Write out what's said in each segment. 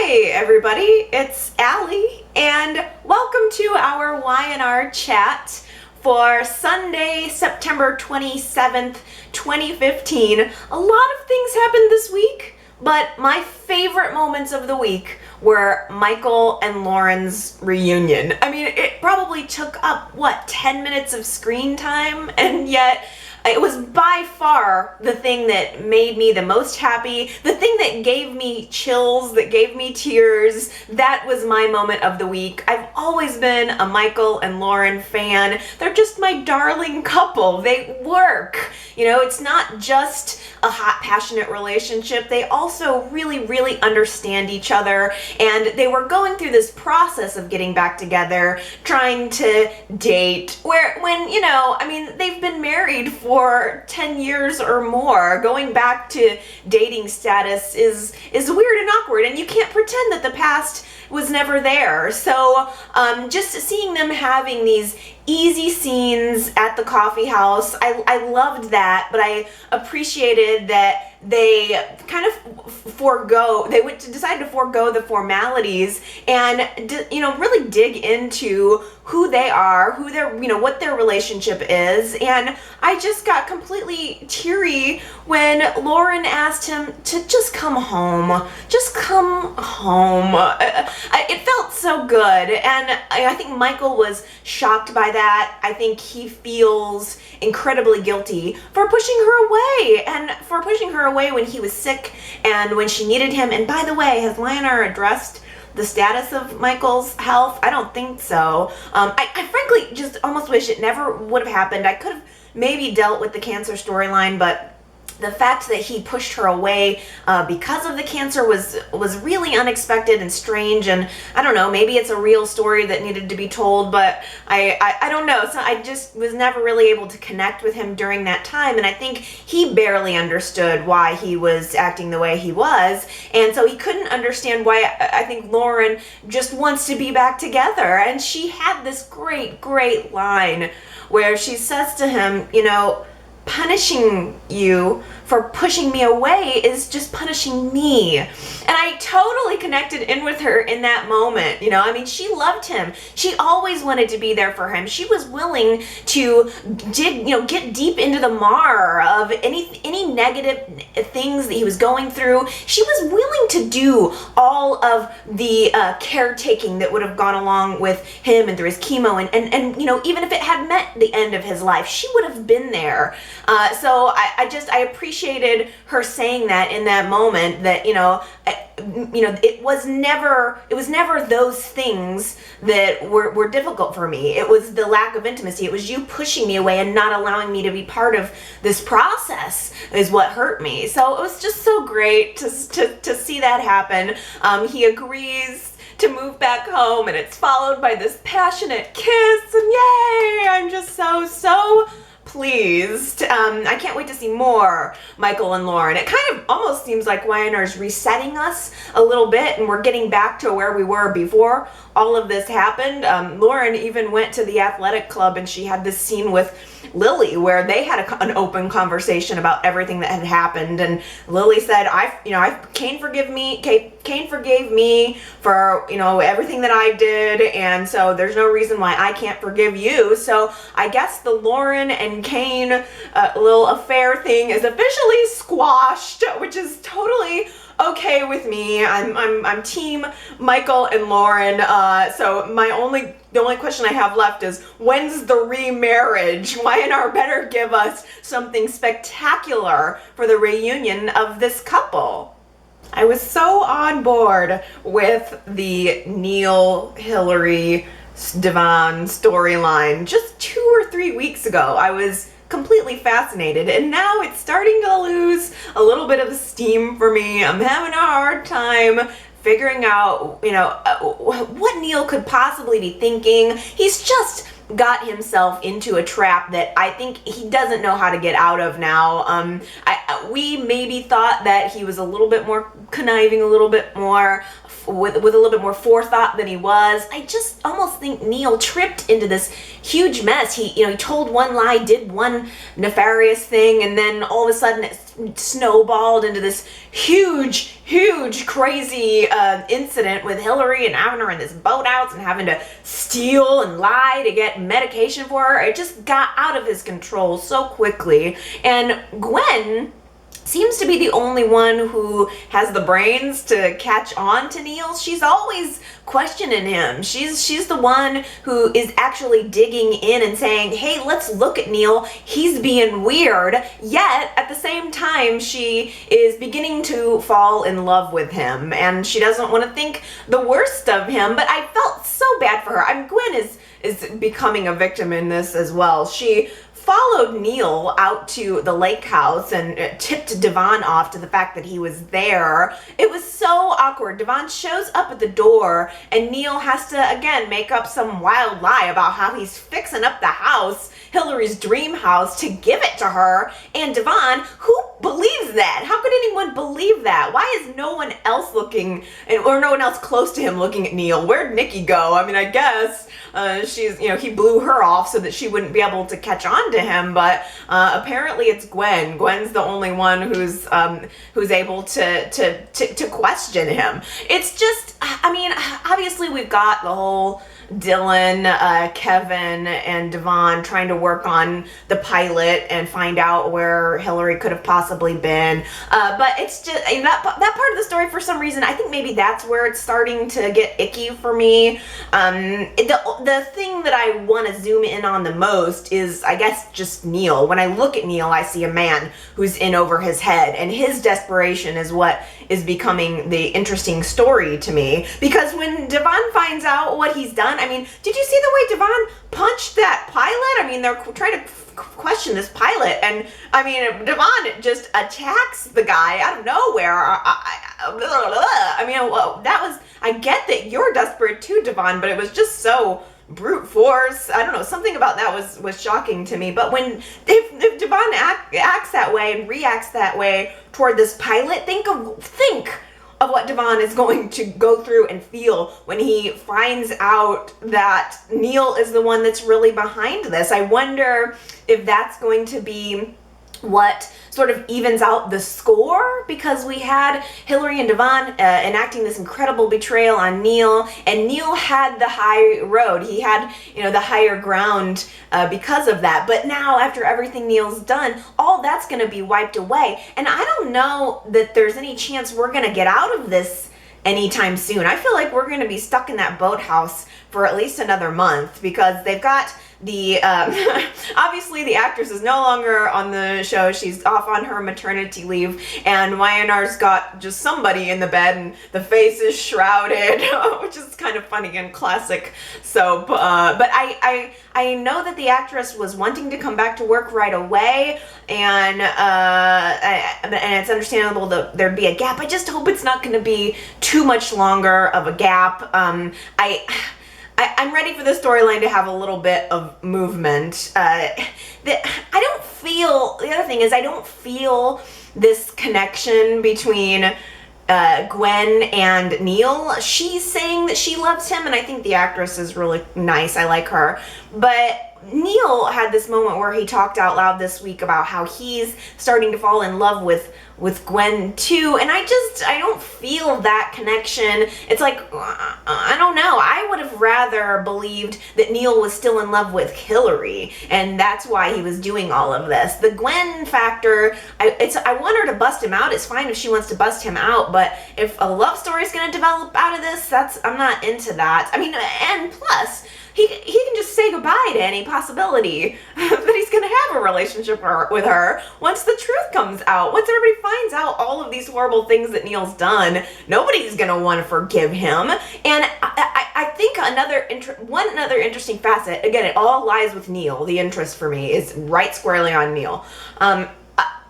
Hey everybody, it's Allie and welcome to our Y&R chat for Sunday, September 27th, 2015. A lot of things happened this week, but my favorite moments of the week were Michael and Lauren's reunion. I mean, it probably took up, 10 minutes of screen time, and yet it was by far the thing that made me the most happy, the thing that gave me chills, that gave me tears. That was my moment of the week. I've always been a Michael and Lauren fan. They're just my darling couple. They work. You know, it's not just a hot, passionate relationship. They also really understand each other, and they were going through this process of getting back together, trying to date, they've been married for 10 years or more. Going back to dating status is weird and awkward, and you can't pretend that the past was never there. So just seeing them having these easy scenes at the coffee house, I loved that, but I appreciated that they kind of decided to forego the formalities and really dig into who they are, what their relationship is. And I just got completely teary when Lauren asked him to just come home. Just come home. It felt so good, and I think Michael was shocked by that. I think he feels incredibly guilty for pushing her away when he was sick and when she needed him. And by the way, has Y&R addressed the status of Michael's health? I don't think so. I frankly just almost wish it never would have happened. I could have maybe dealt with the cancer storyline, but the fact that he pushed her away because of the cancer was really unexpected and strange, and I don't know, maybe it's a real story that needed to be told, but I don't know. So I just was never really able to connect with him during that time, and I think he barely understood why he was acting the way he was, and so he couldn't understand why I think Lauren just wants to be back together. And she had this great line where she says to him, punishing you for pushing me away is just punishing me. And I totally connected in with her in that moment. She loved him. She always wanted to be there for him. She was willing to get deep into the mire of any negative things that he was going through. She was willing to do all of the caretaking that would have gone along with him and through his chemo, and even if it had meant the end of his life, she would have been there. So I appreciated her saying that in that moment, that it was never those things that were difficult for me. It was the lack of intimacy. It was you pushing me away and not allowing me to be part of this process is what hurt me. So it was just so great to see that happen. He agrees to move back home, and it's followed by this passionate kiss, and yay! I'm just so pleased. I can't wait to see more Michael and Lauren. It kind of almost seems like Y&R is resetting us a little bit, and we're getting back to where we were before all of this happened. Lauren even went to the athletic club, and she had this scene with Lily where they had an open conversation about everything that had happened, and Lily said, Kane forgave me for everything that I did, and so there's no reason why I can't forgive you. So I guess the Lauren and Kane little affair thing is officially squashed, which is totally okay with me. I'm team Michael and Lauren. So the only question I have left is, when's the remarriage? Y&R better give us something spectacular for the reunion of this couple. I was so on board with the Neil, Hillary, Devon storyline just 2 or 3 weeks ago. I was completely fascinated, and now it's starting to lose a little bit of steam for me. I'm having a hard time figuring out, what Neil could possibly be thinking. He's just got himself into a trap that I think he doesn't know how to get out of now. We maybe thought that he was a little bit more conniving, a little bit more with a little bit more forethought than he was. I just almost think Neil tripped into this huge mess. He told one lie, did one nefarious thing, and then all of a sudden snowballed into this huge, crazy incident with Hillary and having her in this boathouse and having to steal and lie to get medication for her. It just got out of his control so quickly. And Gwen seems to be the only one who has the brains to catch on to Neil. She's always questioning him. She's the one who is actually digging in and saying, hey, let's look at Neil. He's being weird. Yet, at the same time, she is beginning to fall in love with him. And she doesn't want to think the worst of him. But I felt so bad for her. Gwen is becoming a victim in this as well. She followed Neil out to the lake house and tipped Devon off to the fact that he was there. It was so awkward. Devon shows up at the door and Neil has to, again, make up some wild lie about how he's fixing up the house, Hillary's dream house, to give it to her. And Devon, who believes that? How could anyone believe that? Why is no one else looking, or no one else close to him looking at Neil? Where'd Nikki go? I mean, I guess he blew her off so that she wouldn't be able to catch on to him, but apparently it's Gwen. Gwen's the only one who's able to question him. It's just, I mean, obviously we've got the whole Dylan, Kevin, and Devon trying to work on the pilot and find out where Hillary could have possibly been. But it's just that part of the story, for some reason, I think maybe that's where it's starting to get icky for me. The thing that I want to zoom in on the most is, I guess, just Neil. When I look at Neil, I see a man who's in over his head, and his desperation is what is becoming the interesting story to me. Because when Devon finds out what he's done, I mean, did you see the way Devon punched that pilot? I mean, they're trying to question this pilot, and I mean, Devon just attacks the guy out of nowhere. I mean, that was, I get that you're desperate too, Devon, but it was just so brute force. I don't know, something about that was shocking to me. But if Devon acts that way and reacts that way toward this pilot, think of what Devon is going to go through and feel when he finds out that Neil is the one that's really behind this. I wonder if that's going to be what sort of evens out the score, because we had Hillary and Devon enacting this incredible betrayal on Neil, and Neil had the high road. He had, the higher ground because of that. But now, after everything Neil's done, all that's going to be wiped away. And I don't know that there's any chance we're going to get out of this anytime soon. I feel like we're going to be stuck in that boathouse for at least another month, because they've got the obviously the actress is no longer on the show. She's off on her maternity leave, and YNR's got just somebody in the bed and the face is shrouded, which is kind of funny and classic soap. But I know that the actress was wanting to come back to work right away, and it's understandable that there'd be a gap. I just hope it's not going to be too much longer of a gap. I'm ready for the storyline to have a little bit of movement. The other thing is, I don't feel this connection between Gwen and Neil. She's saying that she loves him, and I think the actress is really nice. I like her. But Neil had this moment where he talked out loud this week about how he's starting to fall in love with Gwen too, and I don't feel that connection. It's like, I don't know, I would have rather believed that Neil was still in love with Hillary, and that's why he was doing all of this. The Gwen factor, I want her to bust him out. It's fine if she wants to bust him out, but if a love story is going to develop out of this, I'm not into that. I mean, and plus, he can just say goodbye to any possibility that he's going to have a relationship with her once the truth comes out. Once everybody finds out all of these horrible things that Neil's done, nobody's going to want to forgive him. And I think one other interesting facet, again, it all lies with Neil. The interest for me is right squarely on Neil.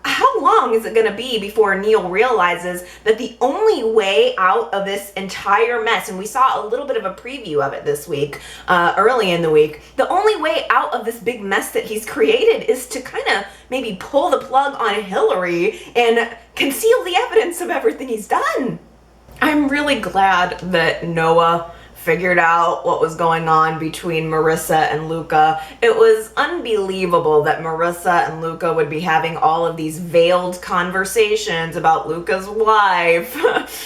How long is it going to be before Neil realizes that the only way out of this entire mess, and we saw a little bit of a preview of it this week, early in the week, the only way out of this big mess that he's created is to kind of maybe pull the plug on Hillary and conceal the evidence of everything he's done. I'm really glad that Noah figured out what was going on between Marissa and Luca. It was unbelievable that Marissa and Luca would be having all of these veiled conversations about Luca's wife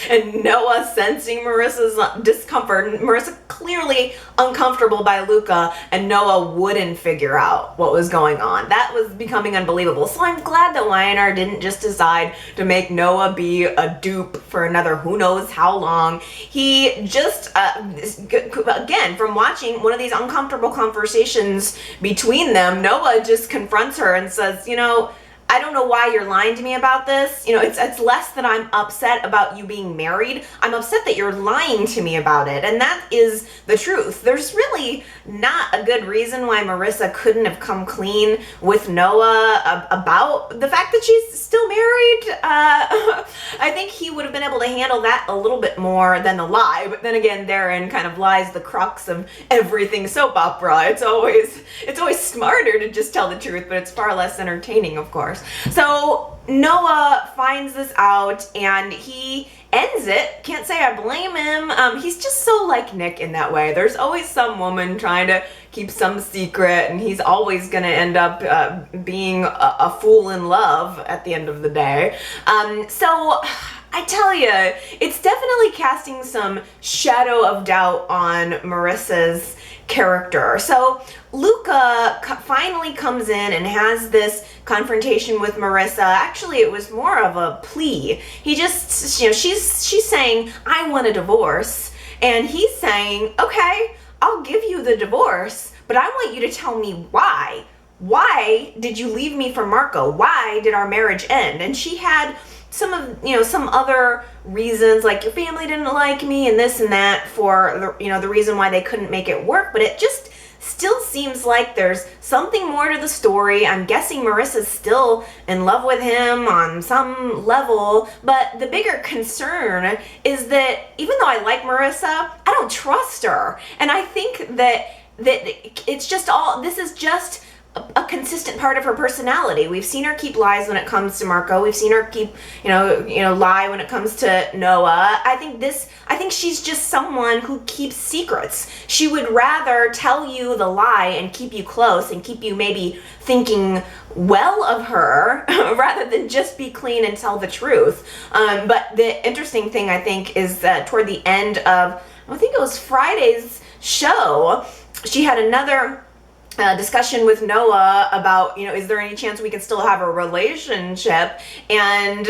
and Noah sensing Marissa's discomfort. Marissa clearly uncomfortable by Luca, and Noah wouldn't figure out what was going on. That was becoming unbelievable. So I'm glad that Y&R didn't just decide to make Noah be a dupe for another who knows how long. He just, again, from watching one of these uncomfortable conversations between them, Noah just confronts her and says, you know, I don't know why you're lying to me about this. You know, it's less that I'm upset about you being married. I'm upset that you're lying to me about it. And that is the truth. There's really not a good reason why Marissa couldn't have come clean with Noah about the fact that she's still married. I think he would have been able to handle that a little bit more than the lie. But then again, therein kind of lies the crux of everything soap opera. It's always smarter to just tell the truth, but it's far less entertaining, of course. So Noah finds this out and he ends it. Can't say I blame him. He's just so like Nick in that way. There's always some woman trying to keep some secret, and he's always gonna end up being a fool in love at the end of the day. So I tell you, it's definitely casting some shadow of doubt on Marissa's character. So Luca finally comes in and has this confrontation with Marissa. Actually, it was more of a plea. He just, you know, she's saying, I want a divorce. And he's saying, okay, I'll give you the divorce, but I want you to tell me why. Why did you leave me for Marco? Why did our marriage end? And she had some other reasons, like your family didn't like me and this and that for the reason why they couldn't make it work, but it just still seems like there's something more to the story. I'm guessing Marissa's still in love with him on some level, but the bigger concern is that even though I like Marissa, I don't trust her. And I think that it's just this is just a consistent part of her personality. We've seen her keep lies when it comes to Marco. We've seen her keep, lie when it comes to Noah. I think she's just someone who keeps secrets. She would rather tell you the lie and keep you close and keep you maybe thinking well of her rather than just be clean and tell the truth. But the interesting thing, I think, is that toward the end of, I think it was Friday's show, she had another discussion with Noah about, is there any chance we can still have a relationship? And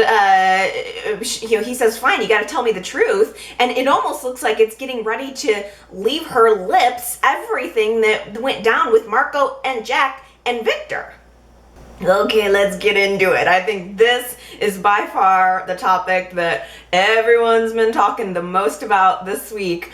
he says, fine, you got to tell me the truth. And it almost looks like it's getting ready to leave her lips everything that went down with Marco and Jack and Victor. Okay, let's get into it. I think this is by far the topic that everyone's been talking the most about this week.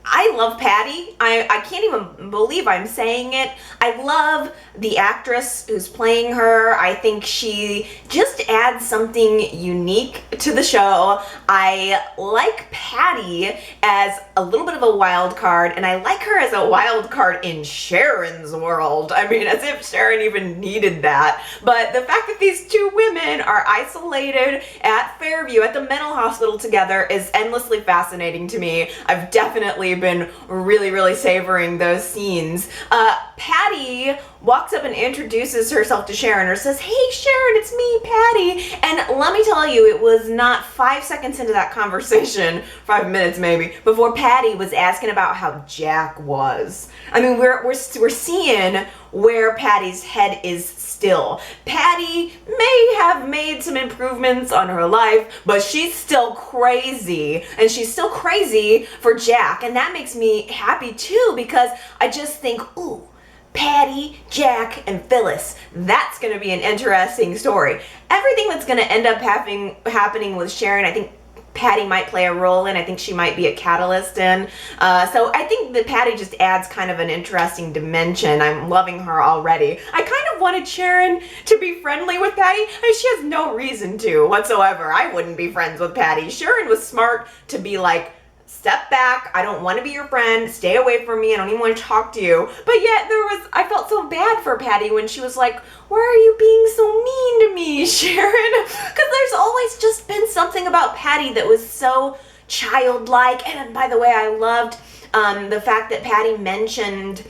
I love Patty. I can't even believe I'm saying it. I love the actress who's playing her. I think she just adds something unique to the show. I like Patty as a little bit of a wild card, and I like her as a wild card in Sharon's world. I mean, as if Sharon even needed that. But the fact that these two women are isolated at Fairview at the mental hospital together is endlessly fascinating to me. I've definitely been really savoring those scenes. Patty walks up and introduces herself to Sharon, or says, hey Sharon, it's me, Patty. And let me tell you, it was not 5 seconds into that conversation, 5 minutes maybe, before Patty was asking about how Jack was. I mean, we're seeing where Patty's head is still. Patty may have made some improvements on her life, but she's still crazy, and she's still crazy for Jack, and that makes me happy too, because I just think, ooh, Patty, Jack, and Phyllis. That's going to be an interesting story. Everything that's going to end up happening with Sharon, I think Patty might play a role in. I think she might be a catalyst in. So I think that Patty just adds kind of an interesting dimension. I'm loving her already. I kind of wanted Sharon to be friendly with Patty, and she has no reason to whatsoever. I wouldn't be friends with Patty. Sharon was smart to be like, step back, I don't want to be your friend, stay away from me, I don't even want to talk to you. But yet I felt so bad for Patty when she was like, why are you being so mean to me, Sharon? Because there's always just been something about Patty that was so childlike. And by the way, I loved the fact that Patty mentioned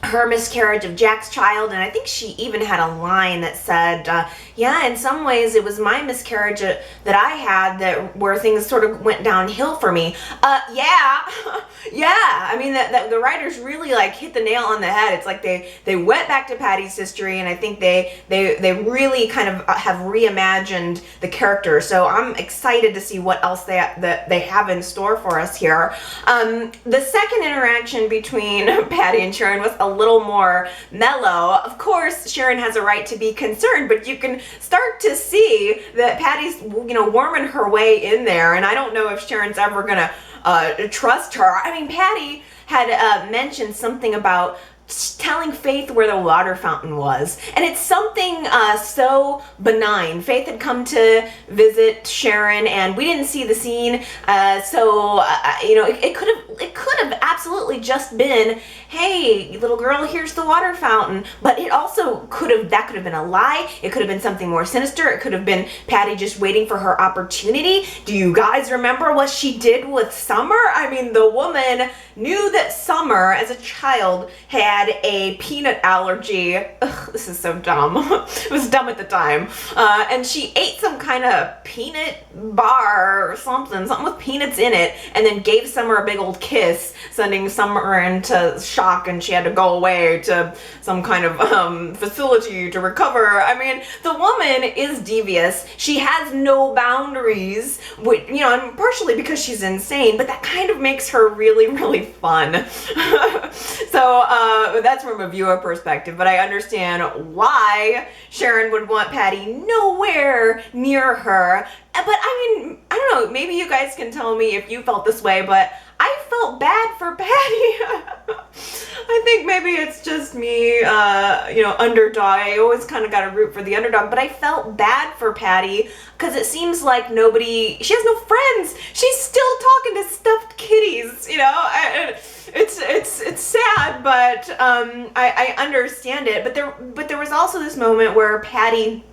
her miscarriage of Jack's child, and I think she even had a line that said, yeah, in some ways it was my miscarriage that I had where things sort of went downhill for me. Yeah, I mean, the writers really like hit the nail on the head. It's like they went back to Patty's history, and I think they really kind of have reimagined the character. So I'm excited to see what else they have in store for us here. The second interaction between Patty and Sharon was a little more mellow. Of course, Sharon has a right to be concerned, but you can start to see that Patty's, worming her way in there, and I don't know if Sharon's ever gonna trust her. I mean, Patty had mentioned something about telling Faith where the water fountain was, and it's something so benign. Faith had come to visit Sharon, and we didn't see the scene, so it could have absolutely just been, hey, little girl, here's the water fountain. But it also could have been a lie. It could have been something more sinister. It could have been Patty just waiting for her opportunity. Do you guys remember what she did with Summer? I mean, the woman knew that Summer, as a child, had a peanut allergy. Ugh, this is so dumb. It was dumb at the time. And she ate some kind of peanut bar or something with peanuts in it, and then gave Summer a big old kiss, sending Summer into shock, and she had to go away to some kind of facility to recover. I mean, the woman is devious. She has no boundaries, and partially because she's insane, but that kind of makes her really, really fun. So that's from a viewer perspective, but I understand why Sharon would want Patty nowhere near her. But I mean, I don't know, maybe you guys can tell me if you felt this way, but I felt bad for Patty. I think maybe it's just me, underdog. I always kind of got to root for the underdog, but I felt bad for Patty because it seems like she has no friends. She's still talking to stuffed kitties, It's sad, but I understand it. But there was also this moment where Patty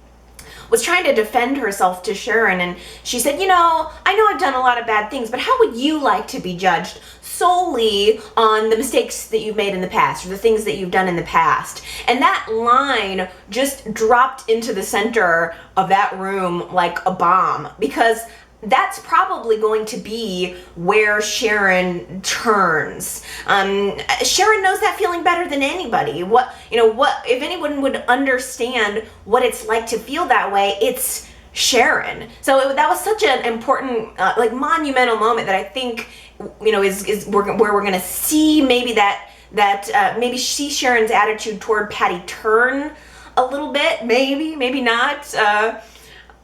was trying to defend herself to Sharon, and she said, I know I've done a lot of bad things, but how would you like to be judged solely on the mistakes that you've made in the past or the things that you've done in the past? And that line just dropped into the center of that room like a bomb, because that's probably going to be where Sharon turns. Sharon knows that feeling better than anybody. What if anyone would understand what it's like to feel that way, it's Sharon. So that was such an important, monumental moment that I think, is where we're gonna see maybe maybe see Sharon's attitude toward Patty turn a little bit, maybe not.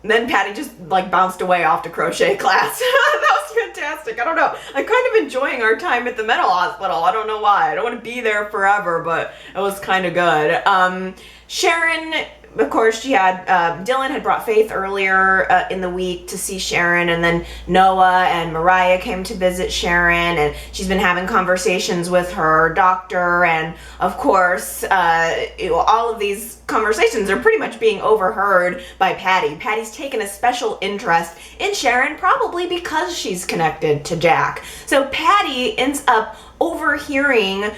Then Patty just bounced away off to crochet class. That was fantastic. I don't know. I'm kind of enjoying our time at the mental hospital. I don't know why. I don't want to be there forever, but it was kind of good. Sharon, of course, she had, Dylan had brought Faith earlier in the week to see Sharon, and then Noah and Mariah came to visit Sharon, and she's been having conversations with her doctor, and of course, all of these conversations are pretty much being overheard by Patty. Patty's taken a special interest in Sharon, probably because she's connected to Jack. So Patty ends up overhearing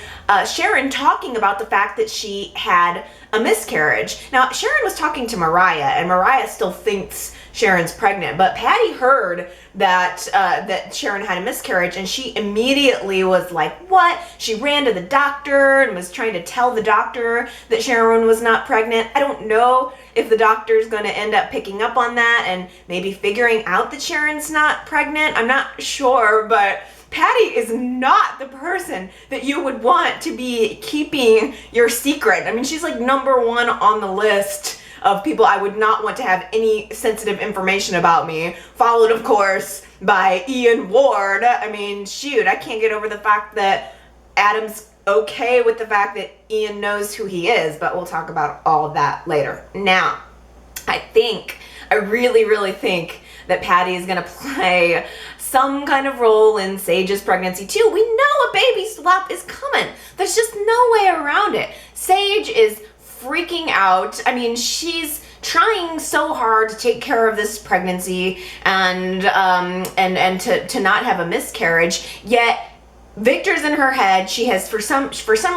Sharon talking about the fact that she had a miscarriage. Now, Sharon was talking to Mariah, and Mariah still thinks Sharon's pregnant, but Patty heard that Sharon had a miscarriage, and she immediately was like, what? She ran to the doctor and was trying to tell the doctor that Sharon was not pregnant. I don't know if the doctor's going to end up picking up on that and maybe figuring out that Sharon's not pregnant. I'm not sure, but Patty is not the person that you would want to be keeping your secret. I mean, she's number one on the list of people I would not want to have any sensitive information about me, followed, of course, by Ian Ward. I mean, shoot, I can't get over the fact that Adam's okay with the fact that Ian knows who he is, but we'll talk about all of that later. Now, I really, really think that Patty is going to play some kind of role in Sage's pregnancy too. We know a baby swap is coming. There's just no way around it. Sage is freaking out. I mean, she's trying so hard to take care of this pregnancy and to not have a miscarriage, yet Victor's in her head. She has for some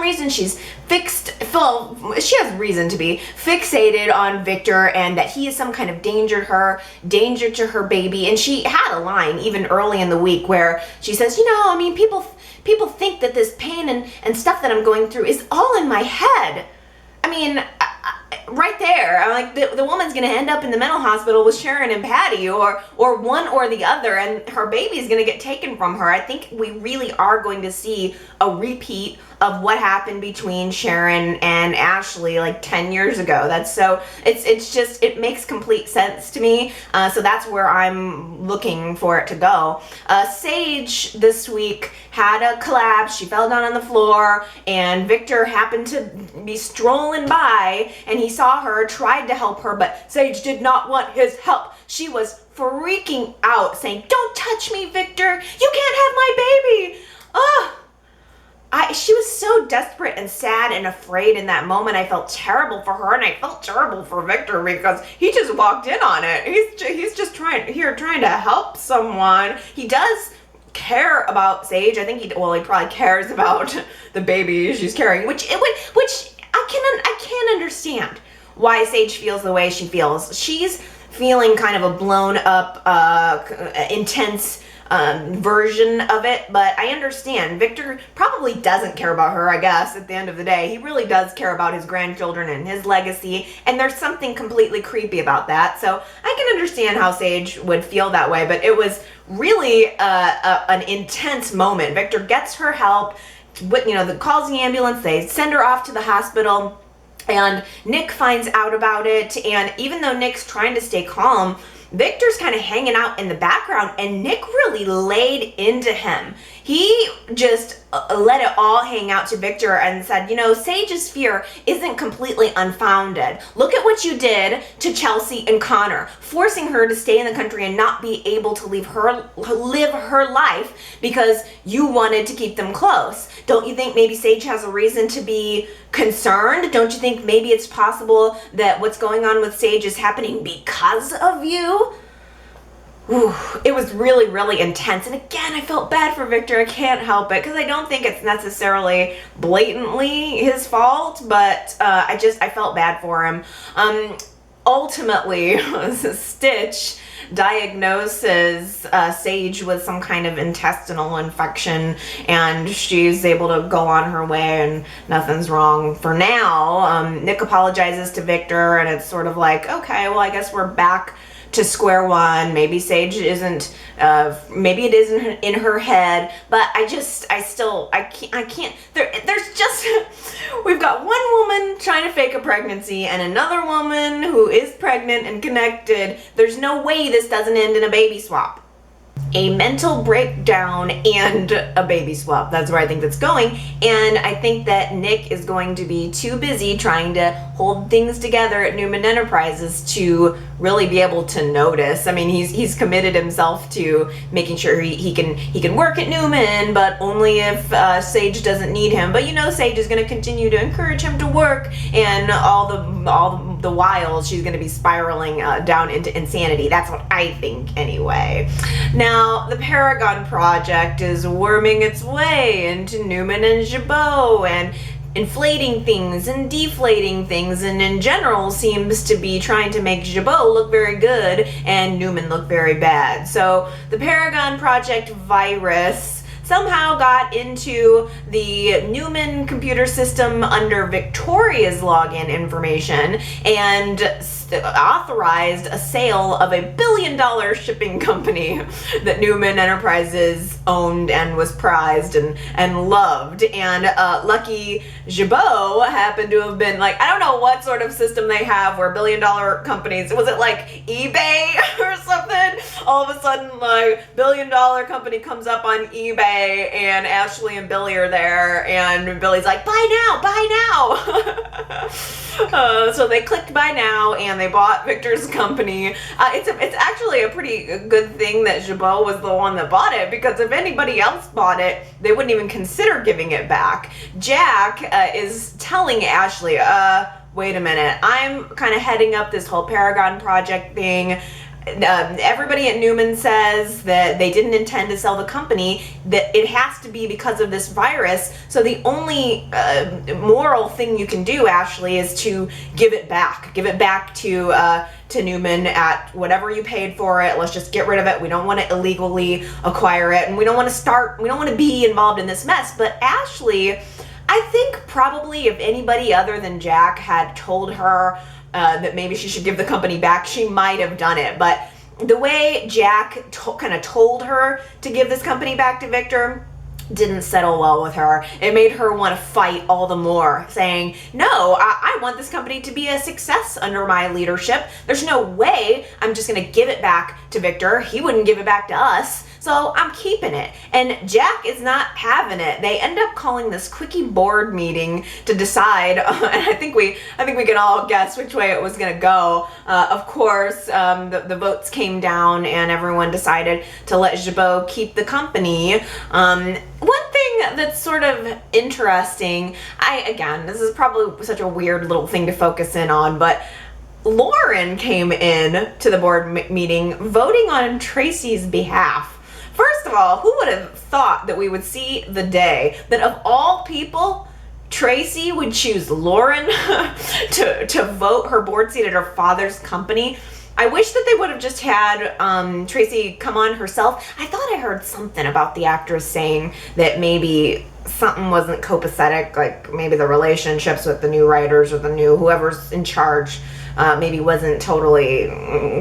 reason she's she has reason to be fixated on Victor and that he is some kind of danger to her baby. And she had a line even early in the week where she says, I mean, people think that this pain and stuff that I'm going through is all in my head. I mean, right there, I'm like, the woman's gonna end up in the mental hospital with Sharon and Patty, or one or the other, and her baby's gonna get taken from her. I think we really are going to see a repeat of what happened between Sharon and Ashley like 10 years ago. It makes complete sense to me. So that's where I'm looking for it to go. Sage this week had a collapse. She fell down on the floor, and Victor happened to be strolling by, and he saw her, tried to help her, but Sage did not want his help. She was freaking out, saying, "Don't touch me, Victor. You can't have my baby." Ugh. She was so desperate and sad and afraid in that moment. I felt terrible for her, and I felt terrible for Victor because he just walked in on it. He's just trying to help someone. He does care about Sage. I think he probably cares about the baby she's carrying, which I can't understand why Sage feels the way she feels. She's feeling kind of a blown up, intense version of it, but I understand. Victor probably doesn't care about her, I guess, at the end of the day. He really does care about his grandchildren and his legacy, and there's something completely creepy about that. So I can understand how Sage would feel that way, but it was really an intense moment. Victor gets her help, calls the ambulance, they send her off to the hospital, and Nick finds out about it, and even though Nick's trying to stay calm, Victor's kind of hanging out in the background, and Nick really laid into him. He just let it all hang out to Victor and said, Sage's fear isn't completely unfounded. Look at what you did to Chelsea and Connor, forcing her to stay in the country and not be able to live her life because you wanted to keep them close. Don't you think maybe Sage has a reason to be concerned? Don't you think maybe it's possible that what's going on with Sage is happening because of you? Ooh, it was really, really intense. And again, I felt bad for Victor. I can't help it because I don't think it's necessarily blatantly his fault, but I felt bad for him. Ultimately, Stitch diagnoses Sage with some kind of intestinal infection, and she's able to go on her way and nothing's wrong for now. Nick apologizes to Victor, and it's sort of like, okay, well, I guess we're back to square one. Maybe Sage isn't, maybe it isn't in her head, but I can't, there's just, we've got one woman trying to fake a pregnancy and another woman who is pregnant and connected. There's no way this doesn't end in a baby swap. A mental breakdown and a baby swap. That's where I think that's going. And I think that Nick is going to be too busy trying to hold things together at Newman Enterprises to really be able to notice. I mean, he's committed himself to making sure he can work at Newman, but only if Sage doesn't need him. But Sage is going to continue to encourage him to work, and all the while she's going to be spiraling down into insanity. That's what I think anyway. Now, the Paragon Project is worming its way into Newman and Jabot, and inflating things and deflating things, and in general seems to be trying to make Jabot look very good and Newman look very bad. So the Paragon Project virus somehow got into the Newman computer system under Victoria's login information and authorized a sale of a $1 billion shipping company that Newman Enterprises owned and was prized and loved. And lucky Jabot happened to have been like, I don't know what sort of system they have where $1 billion companies, was it like eBay or something? All of a sudden, like, $1 billion company comes up on eBay, and Ashley and Billy are there, and Billy's like, buy now. So they clicked buy now, and they bought Victor's company. It's actually a pretty good thing that Jabot was the one that bought it, because if anybody else bought it, they wouldn't even consider giving it back. Jack is telling Ashley, wait a minute, I'm kind of heading up this whole Paragon project thing. Everybody at Newman says that they didn't intend to sell the company, that it has to be because of this virus. So the only moral thing you can do, Ashley, is to give it back. Give it back to Newman at whatever you paid for it. Let's just get rid of it. We don't want to illegally acquire it, and we don't want to be involved in this mess. But Ashley, I think probably if anybody other than Jack had told her that maybe she should give the company back, she might have done it. But the way Jack kind of told her to give this company back to Victor didn't settle well with her. It made her want to fight all the more, saying, no, I want this company to be a success under my leadership. There's no way I'm just going to give it back to Victor. He wouldn't give it back to us. So I'm keeping it. And Jack is not having it. They end up calling this quickie board meeting to decide, and I think we can all guess which way it was going to go. Of course, the votes came down and everyone decided to let Jabot keep the company. One thing that's sort of interesting, again, this is probably such a weird little thing to focus in on, but Lauren came in to the board meeting voting on Tracy's behalf. First of all, who would have thought that we would see the day that of all people, Tracy would choose Lauren to vote her board seat at her father's company? I wish that they would have just had Tracy come on herself. I thought I heard something about the actress saying that maybe something wasn't copacetic, like maybe the relationships with the new writers or whoever's in charge maybe wasn't totally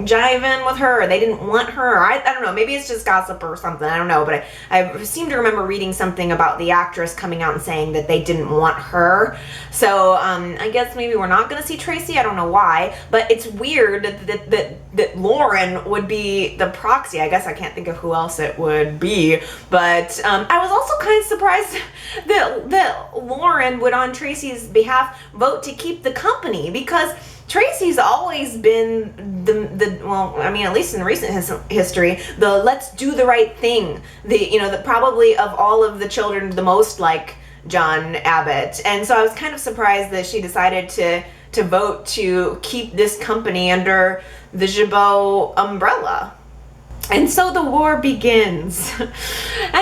jiving with her, or they didn't want her, or I don't know, maybe it's just gossip or something, I don't know, but I seem to remember reading something about the actress coming out and saying that they didn't want her. So I guess maybe we're not going to see Tracy. I don't know why, but it's weird that Lauren would be the proxy. I guess I can't think of who else it would be, but I was also kind of surprised that Lauren would, on Tracy's behalf, vote to keep the company, because Tracy's always been at least in recent history, the let's do the right thing. The probably of all of the children, the most like John Abbott. And so I was kind of surprised that she decided to vote to keep this company under the Jabot umbrella. And so the war begins. And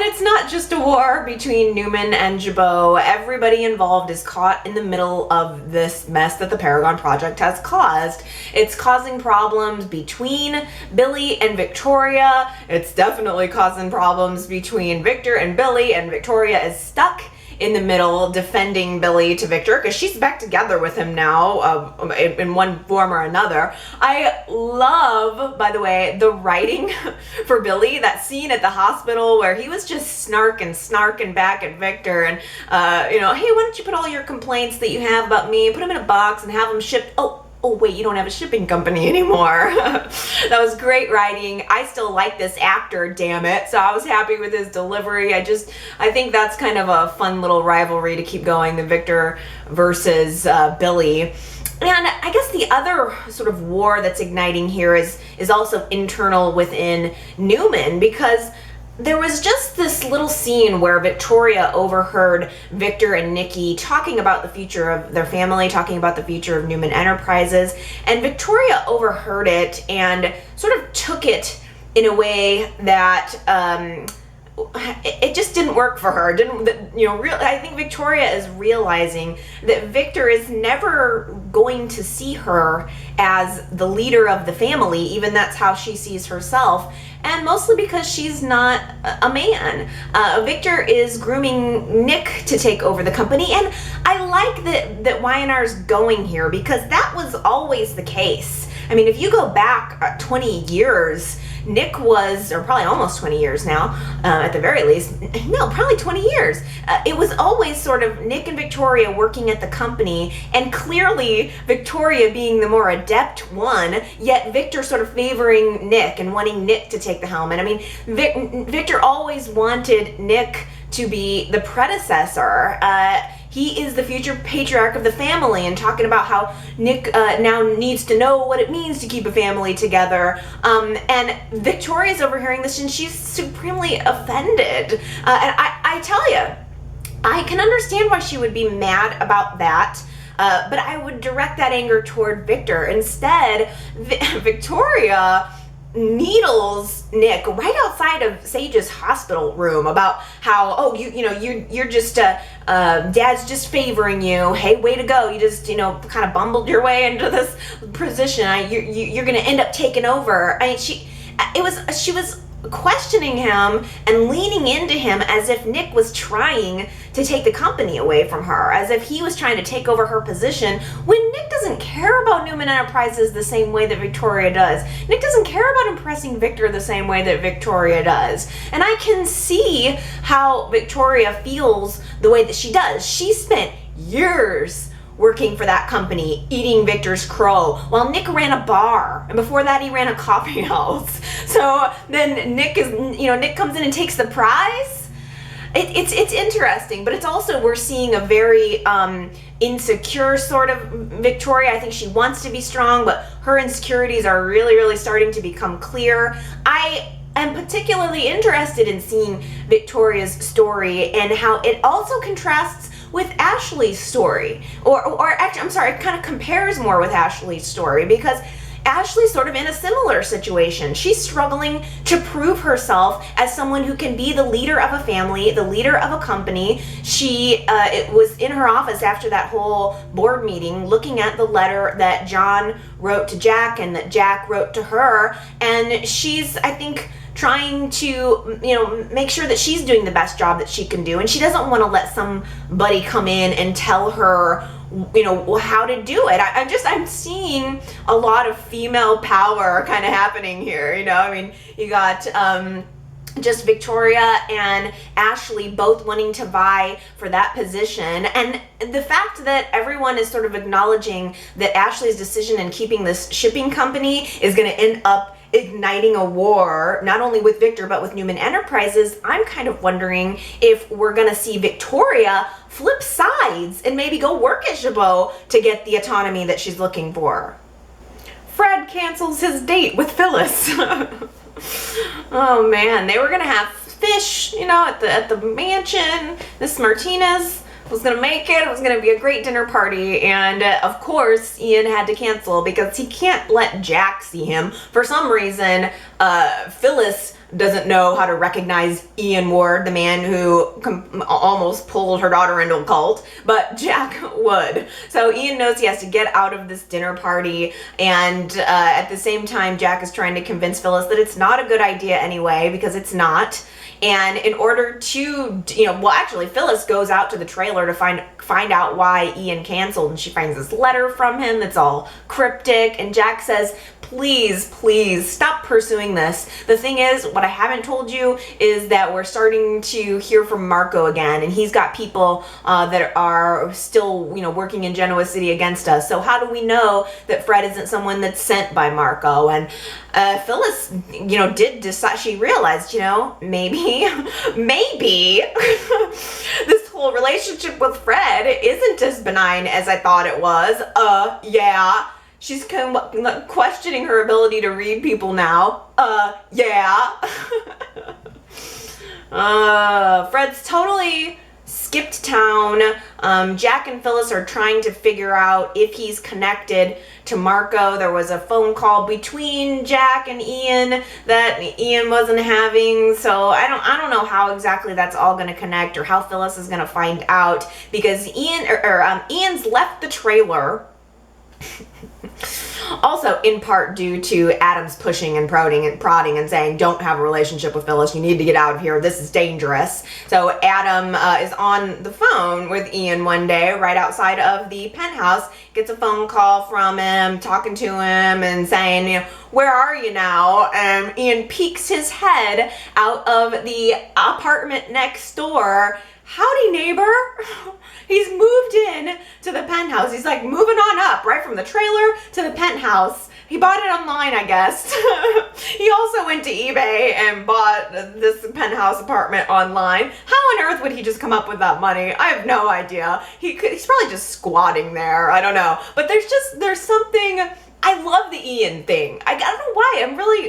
it's not just a war between Newman and Jabot. Everybody involved is caught in the middle of this mess that the Paragon Project has caused. It's causing problems between Billy and Victoria. It's definitely causing problems between Victor and Billy, and Victoria is stuck in the middle defending Billy to Victor because she's back together with him now in one form or another. I love, by the way, the writing for Billy, that scene at the hospital where he was just snarking back at Victor and, hey, why don't you put all your complaints that you have about me, put them in a box and have them shipped. Oh wait, you don't have a shipping company anymore. That was great writing. I still like this actor, damn it. So I was happy with his delivery. I think that's kind of a fun little rivalry to keep going, the Victor versus Billy. And I guess the other sort of war that's igniting here is also internal within Newman, because there was just this little scene where Victoria overheard Victor and Nikki talking about the future of their family, talking about the future of Newman Enterprises, and Victoria overheard it and sort of took it in a way that it just didn't work for her. I think Victoria is realizing that Victor is never going to see her as the leader of the family, even that's how she sees herself. And mostly because she's not a man. Victor is grooming Nick to take over the company, and I like that Y&R's going here because that was always the case. I mean, if you go back 20 years, Nick was, or probably almost 20 years now, at the very least, no, probably 20 years. It was always sort of Nick and Victoria working at the company, and clearly Victoria being the more adept one, yet Victor sort of favoring Nick and wanting Nick to take the helm. And I mean, Victor always wanted Nick to be the predecessor. He is the future patriarch of the family, and talking about how Nick now needs to know what it means to keep a family together. And Victoria's overhearing this, and she's supremely offended. And I tell you, I can understand why she would be mad about that. but I would direct that anger toward Victor. Instead, Victoria needles Nick right outside of Sage's hospital room about how, oh, you're just Dad's just favoring you. Hey, way to go! You just kind of bumbled your way into this position. You're gonna end up taking over. I mean, she was questioning him and leaning into him as if Nick was trying to take the company away from her, as if he was trying to take over her position, when Nick doesn't care about Newman Enterprises the same way that Victoria does. Nick doesn't care about impressing Victor the same way that Victoria does. And I can see how Victoria feels the way that she does. She spent years working for that company, eating Victor's crow, while Nick ran a bar, and before that he ran a coffee house. So then Nick comes in and takes the prize. It's interesting, but it's also, we're seeing a very insecure sort of Victoria. I think she wants to be strong, but her insecurities are really starting to become clear. I'm particularly interested in seeing Victoria's story and how it also contrasts with Ashley's story, or actually, I'm sorry, it kind of compares more with Ashley's story, because Ashley's sort of in a similar situation. She's struggling to prove herself as someone who can be the leader of a family, the leader of a company. She it was in her office after that whole board meeting, looking at the letter that John wrote to Jack and that Jack wrote to her, and she's, I think, trying to make sure that she's doing the best job that she can do, and she doesn't want to let somebody come in and tell her how to do it. I'm seeing a lot of female power kind of happening here. I mean, you got just Victoria and Ashley both wanting to vie for that position, and the fact that everyone is sort of acknowledging that Ashley's decision in keeping this shipping company is going to end up igniting a war, not only with Victor, but with Newman Enterprises. I'm kind of wondering if we're going to see Victoria flip sides and maybe go work at Jabot to get the autonomy that she's looking for. Fred cancels his date with Phyllis. Oh man, they were going to have fish, at the mansion. This Martinez was gonna make it. It was gonna be a great dinner party, and of course Ian had to cancel because he can't let Jack see him. For some reason, Phyllis doesn't know how to recognize Ian Ward, the man who almost pulled her daughter into a cult, but Jack would. So Ian knows he has to get out of this dinner party, and at the same time, Jack is trying to convince Phyllis that it's not a good idea anyway, because it's not. And in order to, actually Phyllis goes out to the trailer to find out why Ian canceled, and she finds this letter from him that's all cryptic, and Jack says, please stop pursuing this. The thing is, what I haven't told you is that we're starting to hear from Marco again, and he's got people that are still, working in Genoa City against us. So how do we know that Fred isn't someone that's sent by Marco? And Phyllis, did decide, she realized, maybe this whole relationship with Fred isn't as benign as I thought it was. Yeah. She's questioning her ability to read people now. Yeah. Fred's totally skipped town. Jack and Phyllis are trying to figure out if he's connected to Marco. There was a phone call between Jack and Ian that Ian wasn't having, so I don't know how exactly that's all going to connect, or how Phyllis is going to find out, because Ian's left the trailer. Also, in part due to Adam's pushing and prodding and saying, don't have a relationship with Phyllis, you need to get out of here, this is dangerous. So Adam is on the phone with Ian one day right outside of the penthouse, gets a phone call from him, talking to him and saying, where are you now? And Ian peeks his head out of the apartment next door. Howdy, neighbor. He's moved in to the penthouse. He's like moving on up, right from the trailer to the penthouse. He bought it online, I guess. He also went to eBay and bought this penthouse apartment online. How on earth would he just come up with that money? I have no idea. He's probably just squatting there. I don't know. But there's something I love the Ian thing. I don't know why.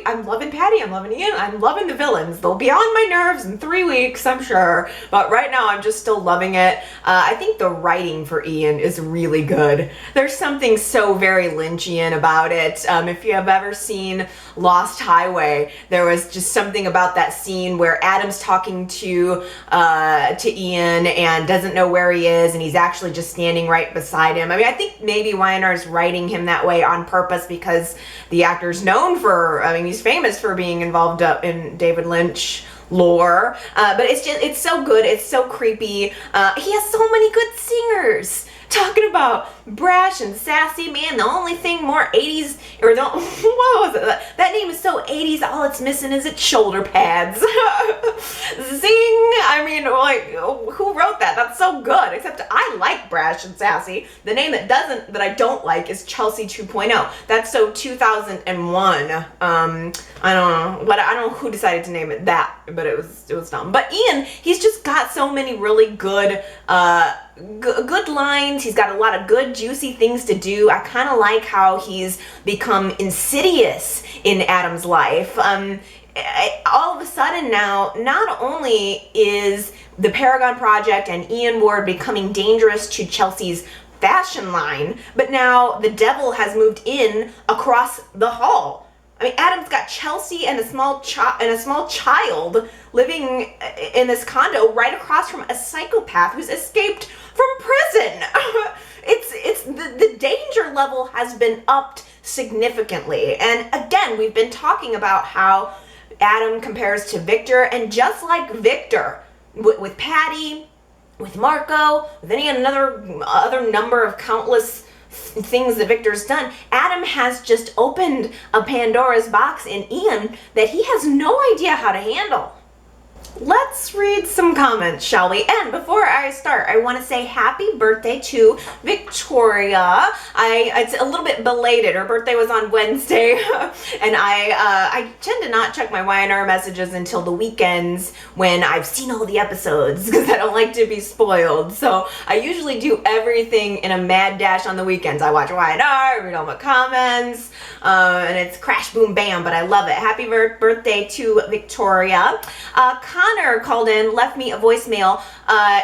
I'm loving Patty. I'm loving Ian. I'm loving the villains. They'll be on my nerves in 3 weeks, I'm sure. But right now, I'm just still loving it. I think the writing for Ian is really good. There's something so very Lynchian about it. If you have ever seen Lost Highway, there was just something about that scene where Adam's talking to Ian and doesn't know where he is, and he's actually just standing right beside him. I mean, I think maybe Wynar's writing him that way on purpose because the actor's known for, I mean, he's famous for being involved in David Lynch lore, but it's so good, it's so creepy. He has so many good singers. Talking about brash and sassy, man, the only thing more 80s, or the, what was it? That name is so 80s, all it's missing is its shoulder pads. Zing! I mean, like, who wrote that? That's so good, except I like brash and sassy. The name that I don't like is Chelsea 2.0. That's so 2001. I don't know who decided to name it that, but it was dumb. But Ian, he's just got so many really good lines. He's got a lot of good juicy things to do. I kind of like how he's become insidious in Adam's life. All of a sudden now, not only is the Paragon Project and Ian Ward becoming dangerous to Chelsea's fashion line, but now the devil has moved in across the hall. I mean, Adam's got Chelsea and a small child living in this condo right across from a psychopath who's escaped from prison. It's the danger level has been upped significantly. And again, we've been talking about how Adam compares to Victor, and just like Victor, with Patty, with Marco, with any other number of countless things that Victor's done, Adam has just opened a Pandora's box in Ian that he has no idea how to handle. Let's read some comments, shall we? And before I start, I want to say happy birthday to Victoria. It's a little bit belated. Her birthday was on Wednesday, and I tend to not check my YNR messages until the weekends when I've seen all the episodes because I don't like to be spoiled. So I usually do everything in a mad dash on the weekends. I watch YNR, read all my comments, and it's crash, boom, bam, but I love it. Happy birthday to Victoria. Connor called in, left me a voicemail,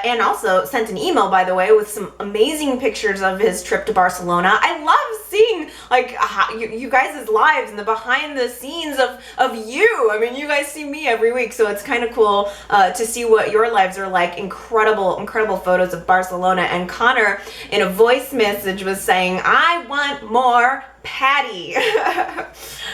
and also sent an email, by the way, with some amazing pictures of his trip to Barcelona. I love seeing, like, you guys' lives and the behind the scenes of you. I mean, you guys see me every week, so it's kind of cool to see what your lives are like. Incredible photos of Barcelona. And Connor, in a voice message, was saying, I want more Patty.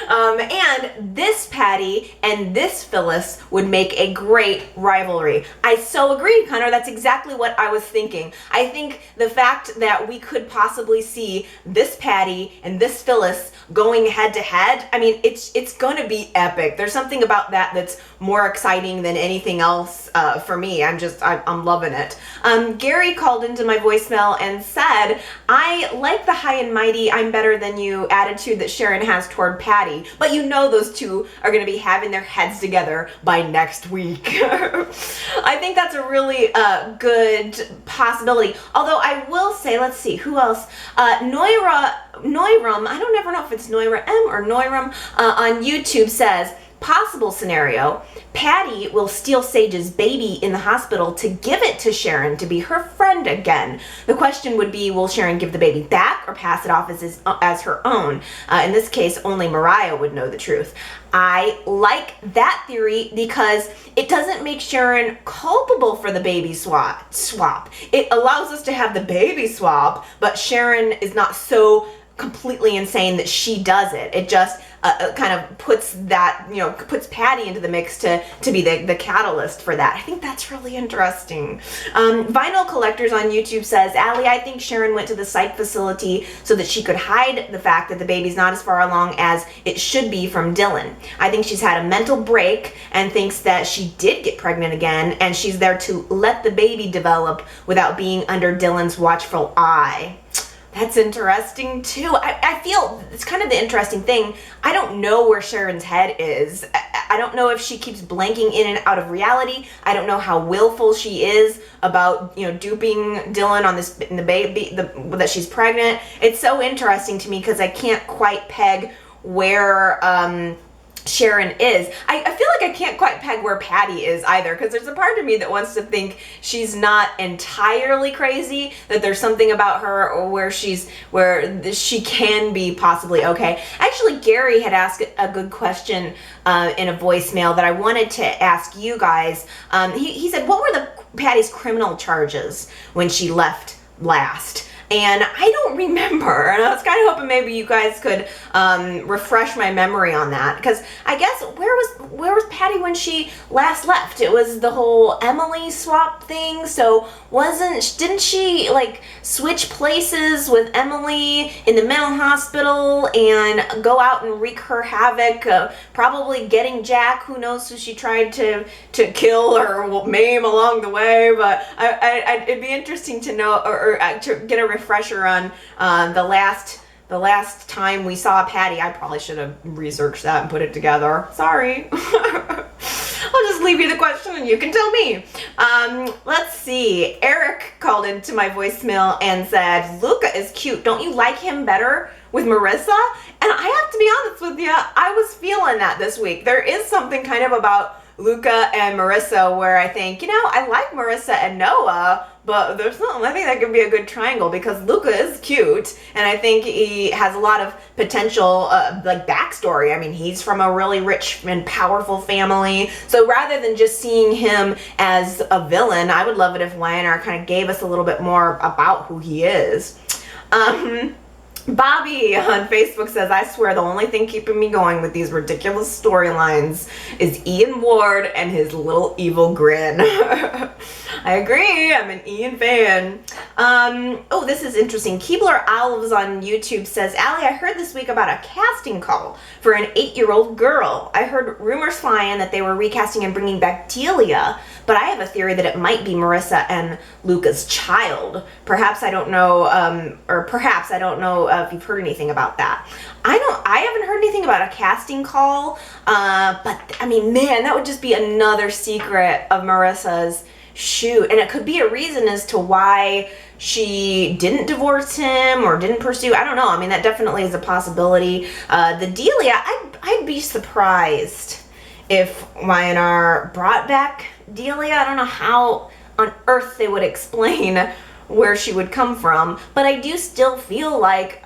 And this Patty and this Phyllis would make a great rivalry. I so agree, Connor. That's exactly what I was thinking. I think the fact that we could possibly see this Patty and this Phyllis going head to head, I mean, it's gonna be epic. There's something about that that's more exciting than anything else for me. I'm loving it. Gary called into my voicemail and said, I like the high and mighty, I'm better than you attitude that Sharon has toward Patty, but you know those two are going to be having their heads together by next week. I think that's a really good possibility. Although I will say, let's see, who else? Noiram, I don't ever know if it's Noira M or Noiram, on YouTube says, possible scenario, Patty will steal Sage's baby in the hospital to give it to Sharon to be her friend again. The question would be, will Sharon give the baby back or pass it off as her own? In this case, only Mariah would know the truth. I like that theory because it doesn't make Sharon culpable for the baby swap. It allows us to have the baby swap, but Sharon is not so completely insane that she does it. It just kind of puts that, puts Patty into the mix to be the catalyst for that. I think that's really interesting. Vinyl Collectors on YouTube says, Allie, I think Sharon went to the psych facility so that she could hide the fact that the baby's not as far along as it should be from Dylan. I think she's had a mental break and thinks that she did get pregnant again, and she's there to let the baby develop without being under Dylan's watchful eye. That's interesting too. I feel it's kind of the interesting thing. I don't know where Sharon's head is. I don't know if she keeps blanking in and out of reality. I don't know how willful she is about, duping Dylan on the baby, that she's pregnant. It's so interesting to me because I can't quite peg where Sharon is. I feel like I can't quite peg where Patty is either, because there's a part of me that wants to think she's not entirely crazy, that there's something about her or where she can be possibly okay. Actually, Gary had asked a good question in a voicemail that I wanted to ask you guys. He said, what were Patty's criminal charges when she left last? And I don't remember, and I was kind of hoping maybe you guys could refresh my memory on that, because I guess where was Patty when she last left? It was the whole Emily swap thing. So didn't she like switch places with Emily in the mental hospital and go out and wreak her havoc, probably getting Jack, who knows who she tried to kill or maim along the way. But it'd be interesting to know or to get a refresher on the last time we saw Patty. I probably should have researched that and put it together. Sorry. I'll just leave you the question and you can tell me. Let's see. Eric called into my voicemail and said, Luca is cute. Don't you like him better with Marissa? And I have to be honest with you, I was feeling that this week. There is something kind of about Luca and Marissa where I think, I like Marissa and Noah, but there's something, I think that could be a good triangle because Luca is cute and I think he has a lot of potential like backstory. I mean, he's from a really rich and powerful family. So rather than just seeing him as a villain, I would love it if YNR kind of gave us a little bit more about who he is. Bobby on Facebook says, I swear the only thing keeping me going with these ridiculous storylines is Ian Ward and his little evil grin. I agree. I'm an Ian fan. Oh, this is interesting. Keebler Olives on YouTube says, Allie, I heard this week about a casting call for an 8-year-old girl. I heard rumors flying that they were recasting and bringing back Delia, but I have a theory that it might be Marissa and Luca's child. Perhaps I don't know, if you've heard anything about that. I haven't heard anything about a casting call, but I mean, man, that would just be another secret of Marissa's. Shoot, and it could be a reason as to why she didn't divorce him or didn't pursue. I don't know. I mean, that definitely is a possibility. The Delia, I'd be surprised if YNR brought back Delia. I don't know how on earth they would explain where she would come from, but I do still feel like,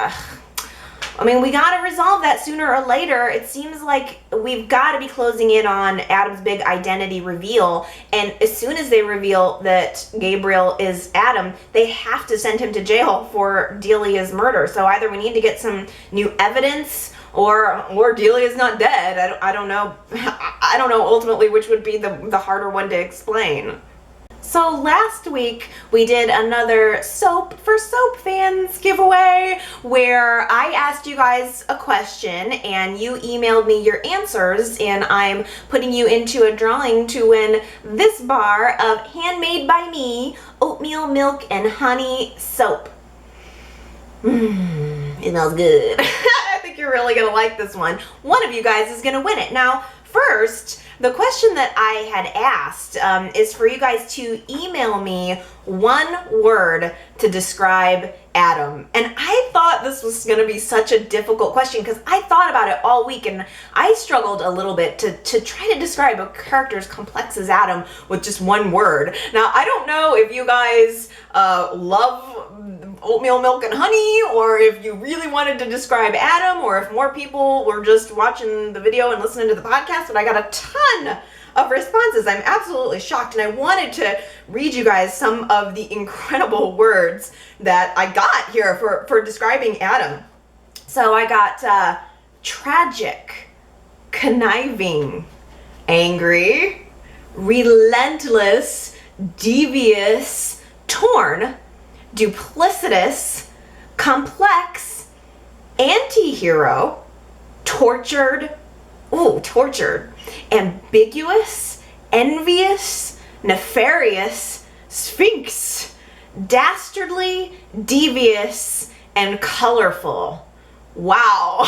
I mean, we got to resolve that sooner or later. It seems like we've got to be closing in on Adam's big identity reveal. And as soon as they reveal that Gabriel is Adam, they have to send him to jail for Delia's murder. So either we need to get some new evidence or Delia's not dead. I don't know. I don't know ultimately which would be the harder one to explain. So last week we did another Soap for Soap fans giveaway where I asked you guys a question and you emailed me your answers, and I'm putting you into a drawing to win this bar of handmade by me oatmeal, milk, and honey soap. It smells good. I think you're really gonna like this one. One of you guys is gonna win it. Now, first, the question that I had asked is for you guys to email me one word to describe Adam. And I thought this was going to be such a difficult question because I thought about it all week and I struggled a little bit to try to describe a character as complex as Adam with just one word. Now, I don't know if you guys love oatmeal, milk, and honey, or if you really wanted to describe Adam, or if more people were just watching the video and listening to the podcast, but I got a ton of responses. I'm absolutely shocked, and I wanted to read you guys some of the incredible words that I got here for describing Adam. So I got tragic, conniving, angry, relentless, devious, torn, duplicitous, complex, anti-hero, tortured, ambiguous, envious, nefarious, sphinx, dastardly, devious, and colorful. Wow.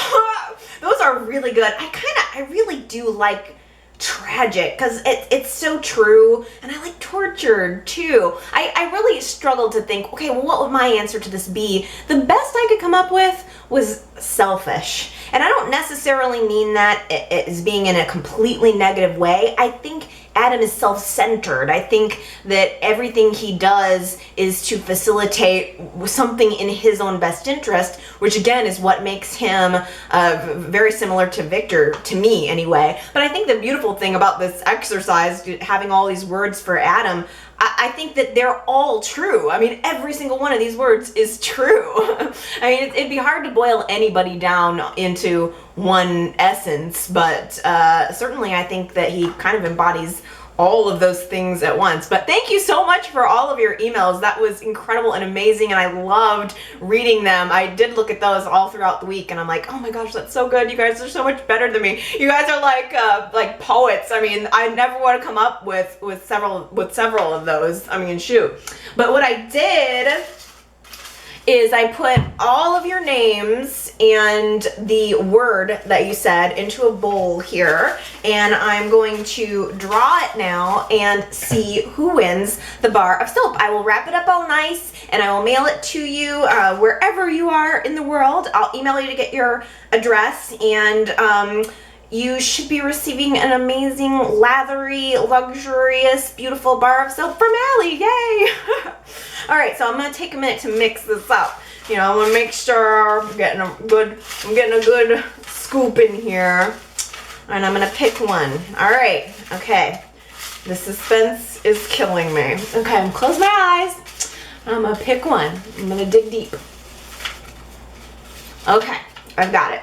Those are really good. I really do like tragic because it's so true, and I like tortured too. I really struggled to think, okay, well, what would my answer to this be? The best I could come up with was selfish. And I don't necessarily mean that as being in a completely negative way. I think Adam is self-centered. I think that everything he does is to facilitate something in his own best interest, which again is what makes him very similar to Victor, to me anyway. But I think the beautiful thing about this exercise, having all these words for Adam, I think that they're all true. I mean, every single one of these words is true. I mean, it'd be hard to boil anybody down into one essence, but certainly I think that he kind of embodies all of those things at once. But thank you so much for all of your emails. That was incredible and amazing, and I loved reading them. I did look at those all throughout the week, and I'm like, oh my gosh, that's so good. You guys are so much better than me. You guys are like poets. I mean, I never would have come up with several of those. I mean, shoot. But what I did is I put all of your names and the word that you said into a bowl here, and I'm going to draw it now and see who wins the bar of soap. I will wrap it up all nice, and I will mail it to you wherever you are in the world. I'll email you to get your address, and you should be receiving an amazing, lathery, luxurious, beautiful bar of soap from Allie. Yay! All right, so I'm gonna take a minute to mix this up. You know, I want to make sure I'm getting a good scoop in here, and I'm gonna pick one. All right, okay. The suspense is killing me. Okay, I'm close my eyes. I'm gonna pick one. I'm gonna dig deep. Okay, I've got it.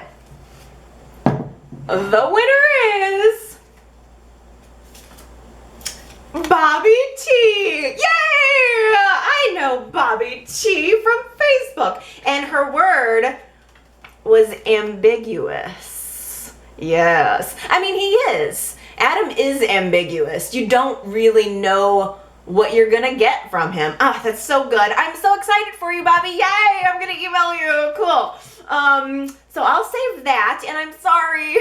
The winner is Bobby T. Yay! I know Bobby T from Facebook. And her word was ambiguous. Yes. I mean, he is. Adam is ambiguous. You don't really know what you're gonna get from him. Ah, that's so good. I'm so excited for you, Bobby. Yay! I'm gonna email you. Cool. So I'll save that, and I'm sorry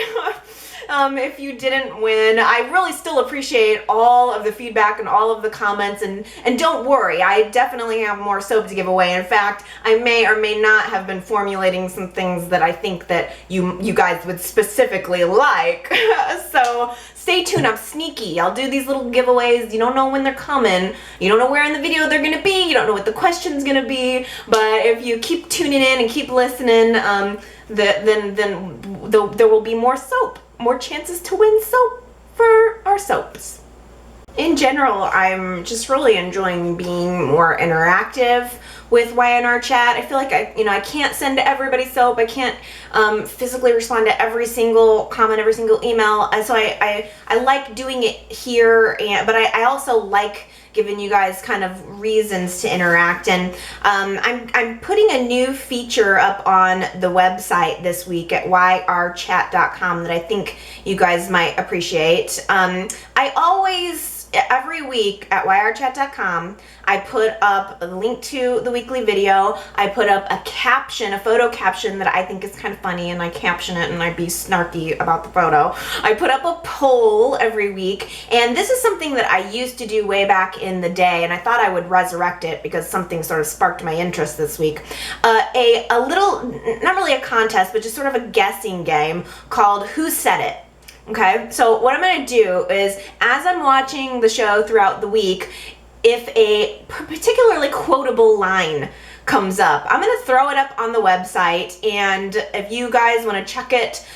if you didn't win. I really still appreciate all of the feedback and all of the comments, and don't worry, I definitely have more soap to give away. In fact, I may or may not have been formulating some things that I think that you guys would specifically like. So stay tuned. I'm sneaky. I'll do these little giveaways. You don't know when they're coming. You don't know where in the video they're gonna be. You don't know what the question's gonna be. But if you keep tuning in and keep listening, then there will be more soap, more chances to win soap for our soaps. In general, I'm just really enjoying being more interactive with Y&R chat. I feel like I can't send to everybody soap. I can't physically respond to every single comment, every single email. And so I like doing it here, but I also like giving you guys kind of reasons to interact. And I'm putting a new feature up on the website this week at yrchat.com that I think you guys might appreciate. I always, every week at yrchat.com, I put up a link to the weekly video. I put up a caption, a photo caption that I think is kind of funny, and I caption it and I be snarky about the photo. I put up a poll every week, and this is something that I used to do way back in the day, and I thought I would resurrect it because something sort of sparked my interest this week. A little, not really a contest, but just sort of a guessing game called Who Said It? Okay, so what I'm going to do is, as I'm watching the show throughout the week, if a particularly quotable line comes up, I'm going to throw it up on the website, and if you guys want to check it,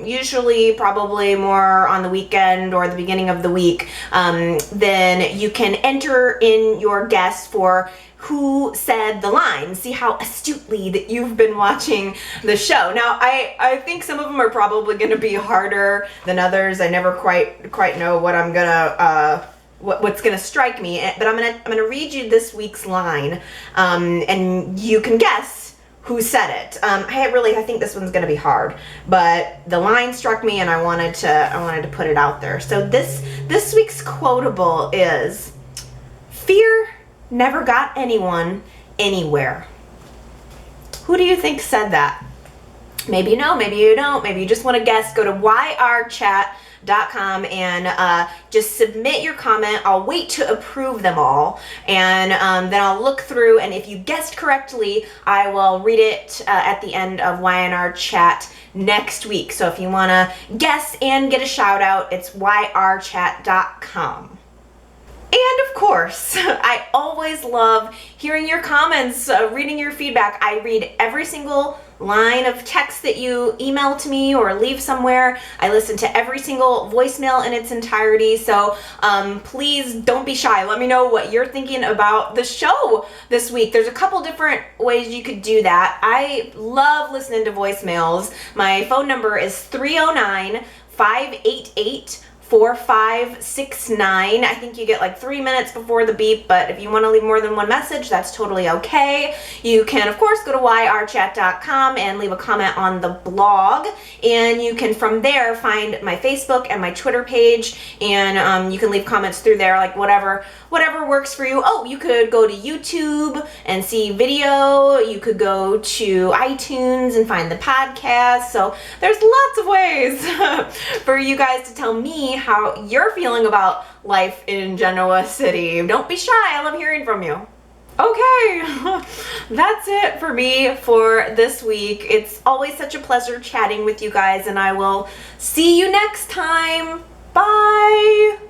usually probably more on the weekend or the beginning of the week, then you can enter in your guess for who said the line. See how astutely that you've been watching the show. Now, I think some of them are probably going to be harder than others. I never quite know what I'm gonna what's gonna strike me. But I'm gonna read you this week's line, and you can guess who said it. I think this one's gonna be hard, but the line struck me, and I wanted to put it out there. So this week's quotable is, "Fear never got anyone anywhere." Who do you think said that? Maybe you know, maybe you don't, maybe you just want to guess. Go to yrchat.com and just submit your comment. I'll wait to approve them all, and then I'll look through, and if you guessed correctly, I will read it at the end of YNR Chat next week. So if you want to guess and get a shout out, it's yrchat.com. And of course, I always love hearing your comments, reading your feedback. I read every single line of text that you email to me or leave somewhere. I listen to every single voicemail in its entirety. So please don't be shy. Let me know what you're thinking about the show this week. There's a couple different ways you could do that. I love listening to voicemails. My phone number is 309-588-4569. I think you get like 3 minutes before the beep, but if you want to leave more than one message, that's totally okay. You can, of course, go to yrchat.com and leave a comment on the blog, and you can from there find my Facebook and my Twitter page, and you can leave comments through there, like whatever works for you. Oh, you could go to YouTube and see video. You could go to iTunes and find the podcast. So there's lots of ways for you guys to tell me how you're feeling about life in Genoa City. Don't be shy. I love hearing from you. Okay, that's it for me for this week. It's always such a pleasure chatting with you guys, and I will see you next time. Bye.